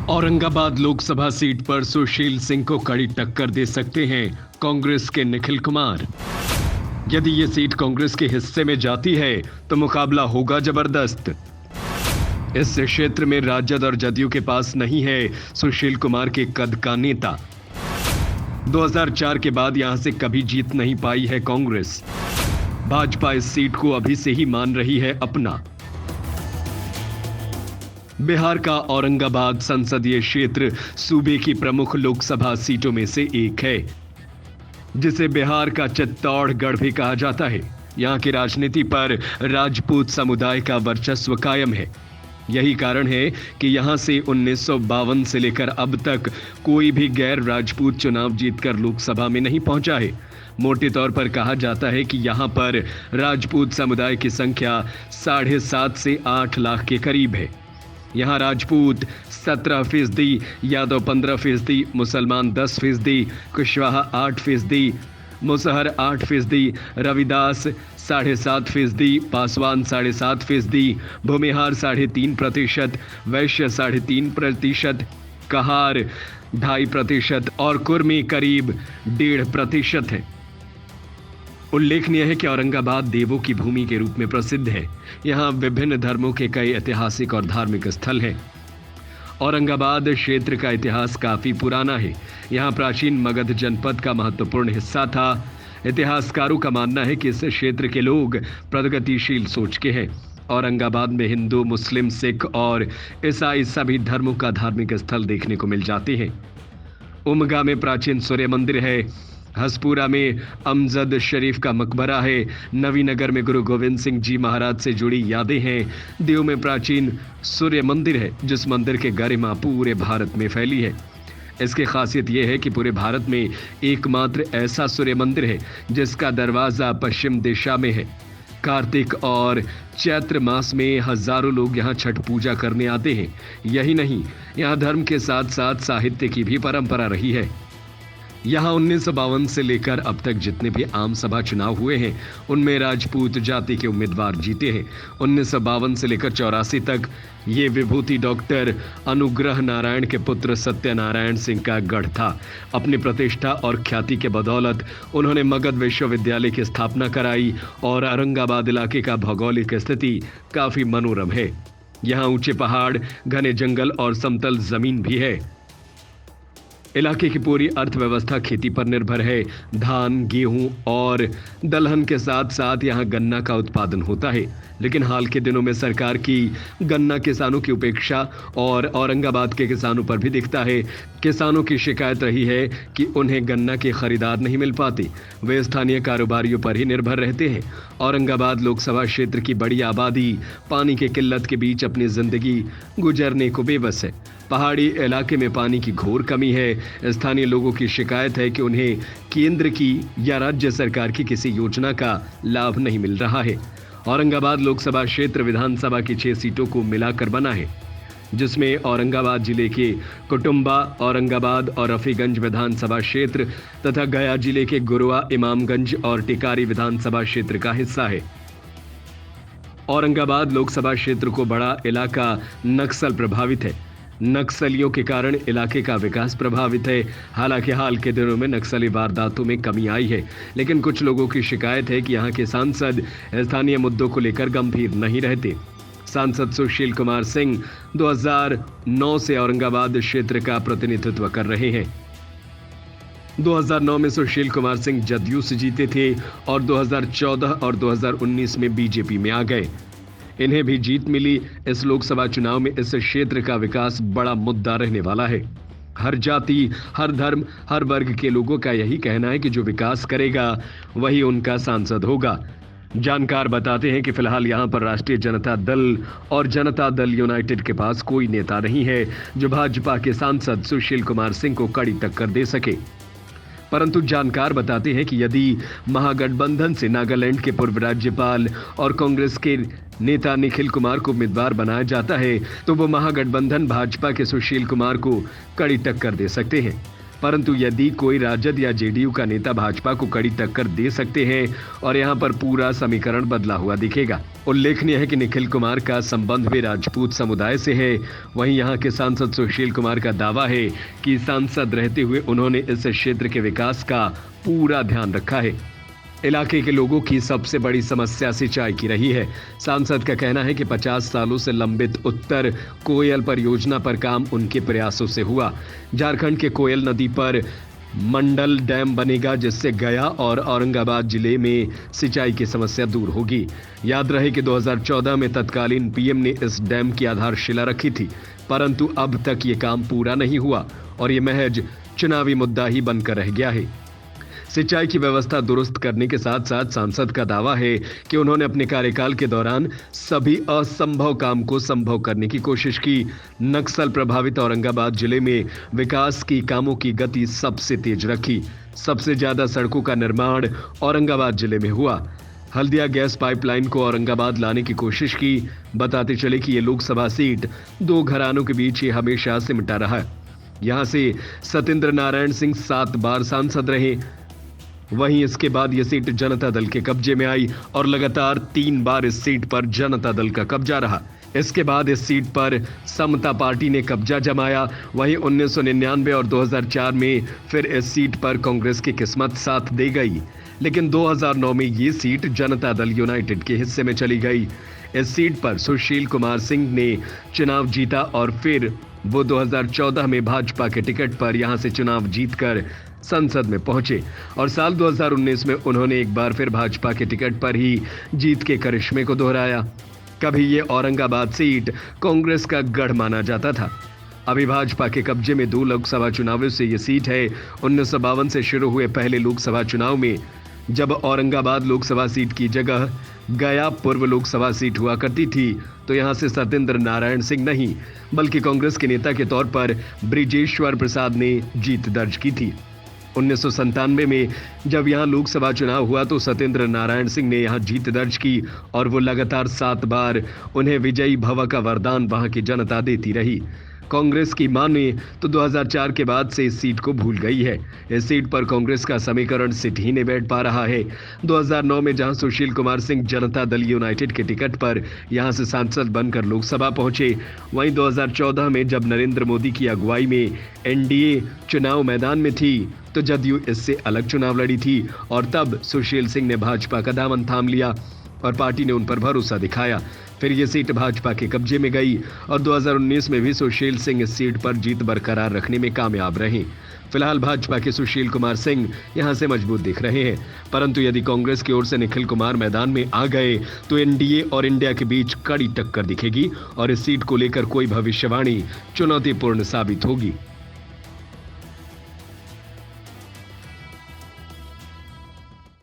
Aurangabad Lok Sabha seat पर सुशील सिंह को कड़ी टक्कर दे सकते हैं कांग्रेस के निखिल कुमार। यदि ये सीट कांग्रेस के हिस्से में जाती है तो मुकाबला होगा जबरदस्त। इस क्षेत्र में राजद और जदयू के पास नहीं है सुशील कुमार के कद का नेता। 2004 के बाद यहां से कभी जीत नहीं पाई है कांग्रेस। भाजपा इस सीट को अभी से ही मान रही है अपना। बिहार का औरंगाबाद संसदीय क्षेत्र सूबे की प्रमुख लोकसभा सीटों में से एक है, जिसे बिहार का चित्तौड़गढ़ भी कहा जाता है। यहां की राजनीति पर राजपूत समुदाय का वर्चस्व कायम है। यही कारण है कि यहां से 1952 से लेकर अब तक कोई भी गैर राजपूत चुनाव जीतकर लोकसभा में नहीं पहुंचा है। मोटे तौर पर कहा जाता है कि यहां पर राजपूत समुदाय की संख्या 7.5 से 8 लाख के करीब है। यहाँ राजपूत 17%, यादव 15%, मुसलमान 10%, कुशवाहा 8%, मुसहर 8%, रविदास 7.5%, पासवान 7.5%, भूमिहार 3.5%, वैश्य 3.5%, कहार 2.5% और कुर्मी करीब 1.5% है। उल्लेखनीय है कि औरंगाबाद देवों की भूमि के रूप में प्रसिद्ध है। यहाँ विभिन्न धर्मों के कई ऐतिहासिक और धार्मिक स्थल हैं। औरंगाबाद क्षेत्र का इतिहास काफी पुराना है। यहाँ प्राचीन मगध जनपद का महत्वपूर्ण हिस्सा था। इतिहासकारों का मानना है कि इस क्षेत्र के लोग प्रगतिशील सोच के हैं। औरंगाबाद में हिंदू, मुस्लिम, सिख और ईसाई सभी धर्मों का धार्मिक स्थल देखने को मिल जाते हैं। उमगा में प्राचीन सूर्य मंदिर है। हसपुरा में अमजद शरीफ का मकबरा है। नवीनगर में गुरु गोविंद सिंह जी महाराज से जुड़ी यादें हैं। देव में प्राचीन सूर्य मंदिर है, जिस मंदिर के गरिमा पूरे भारत में फैली है। इसकी खासियत यह है कि पूरे भारत में एकमात्र ऐसा सूर्य मंदिर है जिसका दरवाजा पश्चिम दिशा में है। कार्तिक और चैत्र मास में हजारों लोग यहाँ छठ पूजा करने आते हैं। यही नहीं, यहाँ धर्म के साथ साथ साहित्य की भी परंपरा रही है। यहाँ 1952 से लेकर अब तक जितने भी आम सभा चुनाव हुए हैं, उनमें राजपूत जाति के उम्मीदवार जीते हैं। 1952 से लेकर 84 तक ये विभूति डॉक्टर अनुग्रह नारायण के पुत्र सत्यनारायण सिंह का गढ़ था। अपनी प्रतिष्ठा और ख्याति के बदौलत उन्होंने मगध विश्वविद्यालय की स्थापना कराई और औरंगाबाद इलाके का भौगोलिक स्थिति काफी मनोरम है। यहाँ ऊंचे पहाड़, घने जंगल और समतल जमीन भी है। इलाके की पूरी अर्थव्यवस्था खेती पर निर्भर है। धान, गेहूं और दलहन के साथ साथ यहाँ गन्ना का उत्पादन होता है। लेकिन हाल के दिनों में सरकार की गन्ना किसानों की उपेक्षा और औरंगाबाद के किसानों पर भी दिखता है। किसानों की शिकायत रही है कि उन्हें गन्ना के खरीदार नहीं मिल पाते। वे स्थानीय कारोबारियों पर ही निर्भर रहते हैं। औरंगाबाद लोकसभा क्षेत्र की बड़ी आबादी पानी की किल्लत के बीच अपनी जिंदगी गुजरने को बेबस है। पहाड़ी इलाके में पानी की घोर कमी है। स्थानीय लोगों की शिकायत है कि उन्हें केंद्र की या राज्य सरकार की किसी योजना का लाभ नहीं मिल रहा है। औरंगाबाद लोकसभा क्षेत्र विधानसभा की 6 सीटों को मिलाकर बना है, जिसमें औरंगाबाद जिले के कुटुंबा, औरंगाबाद और रफीगंज विधानसभा क्षेत्र तथा गया जिले के गुरुआ, इमामगंज और टिकारी विधानसभा क्षेत्र का हिस्सा है। औरंगाबाद लोकसभा क्षेत्र को बड़ा इलाका नक्सल प्रभावित है। नक्सलियों के कारण इलाके का विकास प्रभावित है। हालांकि हाल के दिनों में नक्सली वारदातों में कमी आई है, लेकिन कुछ लोगों की शिकायत है कि यहाँ के सांसद स्थानीय मुद्दों को लेकर गंभीर नहीं रहते। सांसद सुशील कुमार सिंह 2009 से औरंगाबाद क्षेत्र का प्रतिनिधित्व कर रहे हैं। 2009 में सुशील कुमार सिंह जदयू से जीते थे और 2014 और 2019 में बीजेपी में आ गए। इन्हें भी जीत मिली। इस लोकसभा चुनाव में इस क्षेत्र का विकास बड़ा मुद्दा रहने वाला है। हर जाति, हर धर्म, हर वर्ग के लोगों का यही कहना है कि जो विकास करेगा वही उनका सांसद होगा। जानकार बताते हैं कि फिलहाल यहां पर राष्ट्रीय जनता दल और जनता दल यूनाइटेड के पास कोई नेता नहीं है जो भाजपा के सांसद सुशील कुमार सिंह को कड़ी टक्कर दे सके। परंतु जानकार बताते हैं कि यदि महागठबंधन से नागालैंड के पूर्व राज्यपाल और कांग्रेस के नेता निखिल कुमार को उम्मीदवार बनाया जाता है तो वो महागठबंधन भाजपा के सुशील कुमार को कड़ी टक्कर दे सकते हैं। परंतु यदि कोई राजद या जेडीयू का नेता भाजपा को कड़ी टक्कर दे सकते हैं और यहां पर पूरा समीकरण बदला हुआ दिखेगा। उल्लेखनीय है कि निखिल कुमार का संबंध भी राजपूत समुदाय से है। वहीं यहां के सांसद सुशील कुमार का दावा है कि सांसद रहते हुए उन्होंने इस क्षेत्र के विकास का पूरा ध्यान रखा है। इलाके के लोगों की सबसे बड़ी समस्या सिंचाई की रही है। सांसद का कहना है कि 50 सालों से लंबित उत्तर कोयल परियोजना पर काम उनके प्रयासों से हुआ। झारखंड के कोयल नदी पर मंडल डैम बनेगा, जिससे गया और औरंगाबाद जिले में सिंचाई की समस्या दूर होगी। याद रहे कि 2014 में तत्कालीन पीएम ने इस डैम की आधारशिला रखी थी, परंतु अब तक ये काम पूरा नहीं हुआ और ये महज चुनावी मुद्दा ही बनकर रह गया है। सिंचाई की व्यवस्था दुरुस्त करने के साथ साथ सांसद का दावा है कि उन्होंने अपने कार्यकाल के दौरान सभी असंभव काम को संभव करने की कोशिश की। नक्सल प्रभावित औरंगाबाद जिले में विकास की कामों की गति सबसे तेज रखी। सबसे ज्यादा सड़कों का निर्माण औरंगाबाद जिले में हुआ। हल्दिया गैस पाइपलाइन को औरंगाबाद लाने की कोशिश की। बताते चले कि ये लोकसभा सीट दो घरानों के बीच ही हमेशा सिमटा रहा। यहां से सत्येंद्र नारायण सिंह 7 बार सांसद रहे। वहीं इसके बाद यह सीट जनता दल के कब्जे में आई और लगातार 3 बार इस सीट पर जनता दल का कब्जा रहा। इसके बाद इस सीट पर समता पार्टी ने कब्जा जमाया। वहीं 1999 और 2004 में फिर इस सीट पर कांग्रेस की किस्मत साथ दे गई, लेकिन 2009 में ये सीट जनता दल यूनाइटेड के हिस्से में चली गई। इस सीट पर सुशील कुमार सिंह ने चुनाव जीता और फिर वो 2014 में भाजपा के टिकट पर यहां से चुनाव जीतकर संसद में पहुंचे और साल 2019 में उन्होंने एक बार फिर भाजपा के टिकट पर ही जीत के करिश्मे को दोहराया। कभी ये औरंगाबाद सीट कांग्रेस का गढ़ माना जाता था। अभी भाजपा के कब्जे में 2 लोकसभा चुनावों से ये सीट है। 1952 से शुरू हुए पहले लोकसभा चुनाव में जब औरंगाबाद लोकसभा सीट की जगह गया पूर्व लोकसभा सीट हुआ करती थी, तो यहां से सत्येंद्र नारायण सिंह नहीं बल्कि कांग्रेस के नेता के तौर पर बृजेश्वर प्रसाद ने जीत दर्ज की थी। 1997 में जब यहां लोकसभा चुनाव हुआ तो सत्येंद्र नारायण सिंह ने यहां जीत दर्ज की और वो लगातार 7 बार उन्हें विजयी भव का वरदान वहां की जनता देती रही। कांग्रेस की माने तो 2004 के बाद से इस सीट को भूल गई है। इस सीट पर कांग्रेस का समीकरण सिट ही नहीं बैठ पा रहा है। 2009 में जहां सुशील कुमार सिंह जनता दल यूनाइटेड के टिकट पर यहां से सांसद बनकर लोकसभा पहुंचे, वहीं 2014 में जब नरेंद्र मोदी की अगुवाई में एनडीए चुनाव मैदान में थी तो जदयू इससे अलग चुनाव लड़ी थी और तब सुशील सिंह ने भाजपा का दामन थाम लिया और पार्टी ने उन पर भरोसा दिखाया। फिर ये सीट भाजपा के कब्जे में गई और 2019 में भी सुशील सिंह इस सीट पर जीत बरकरार रखने में कामयाब रहे। फिलहाल भाजपा के सुशील कुमार सिंह यहां से मजबूत दिख रहे हैं, परंतु यदि कांग्रेस की ओर से निखिल कुमार मैदान में आ गए तो एनडीए और इंडिया के बीच कड़ी टक्कर दिखेगी और इस सीट को लेकर कोई भविष्यवाणी चुनौतीपूर्ण साबित होगी।